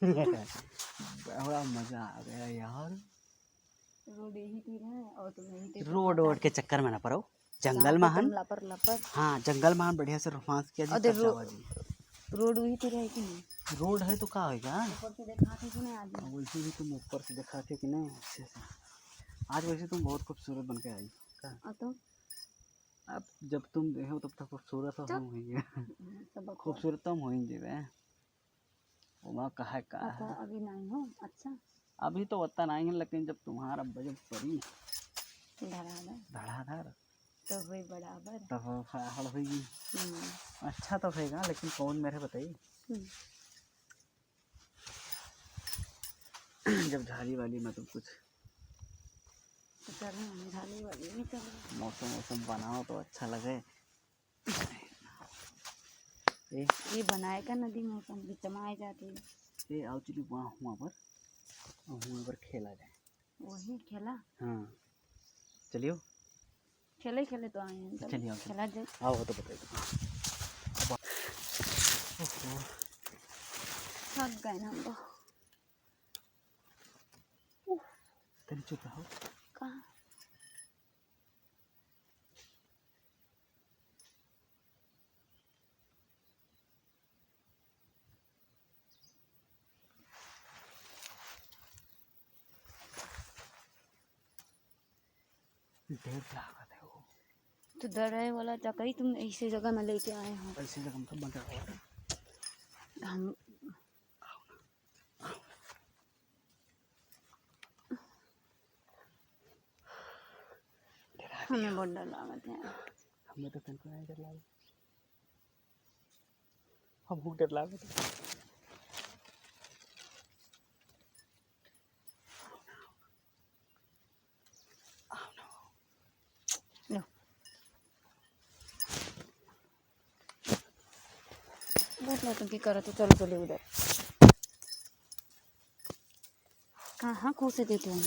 बड़ा मजा आ गया यार। रोड यही तीर है और तुम यही तीर रोड वोड के चक्कर में ना पड़ो, जंगल महान। लपर लपर हाँ जंगल महान बढ़िया से रोमांस किया जी, और तब जावा जी। रोड वही तीर है कि नहीं? रोड है तो का होगा, ऊपर से देखा थे कि नहीं आज? वैसे भी तुम ऊपर से देखा थे कि नहीं अच्छे से। आज वैसे तुम बहुत खूबसूरत बन के आई का? तो अब जब तुम देखो तब तक खूबसूरत तो हम होंगे, खूबसूरत तो हम होंगे वे। वहाँ कहा है अभी नहीं हो। अच्छा अभी तो उतना नहीं है, लेकिन जब तुम्हारा बजट पड़ी धड़ाधड़ तो वही बराबर तब फाड़ होगी। अच्छा तो होगा, लेकिन कौन मेरे बताइए। जब झाली वाली में तुम कुछ तो झाली वाली नहीं चल रहा। मौसम बनाओ तो अच्छा लगे। ये बनाएगा नदी मौसम भी चमाए जाती है। ये आओ चलिए वहाँ पर खेला जाए। वही खेला। हाँ चलियो, खेले तो आए हैं। चलिए खेला जाए। आओ तो बताइए। थक गए ना हम तो। तेरी चुप रहो। कहाँ देर लागत है वो तो डर रहे वाला जगह ही तुम ऐसी जगह में लेके आए हो। ऐसे जगह मतलब बंद रहो। हम हमें बहुत डर लागत है। हमें तो तुमको नहीं डर लगा, हम डर लागत है। बहुत तुम की करा तो चलो चले उधर। कहाँ खो से देते हैं।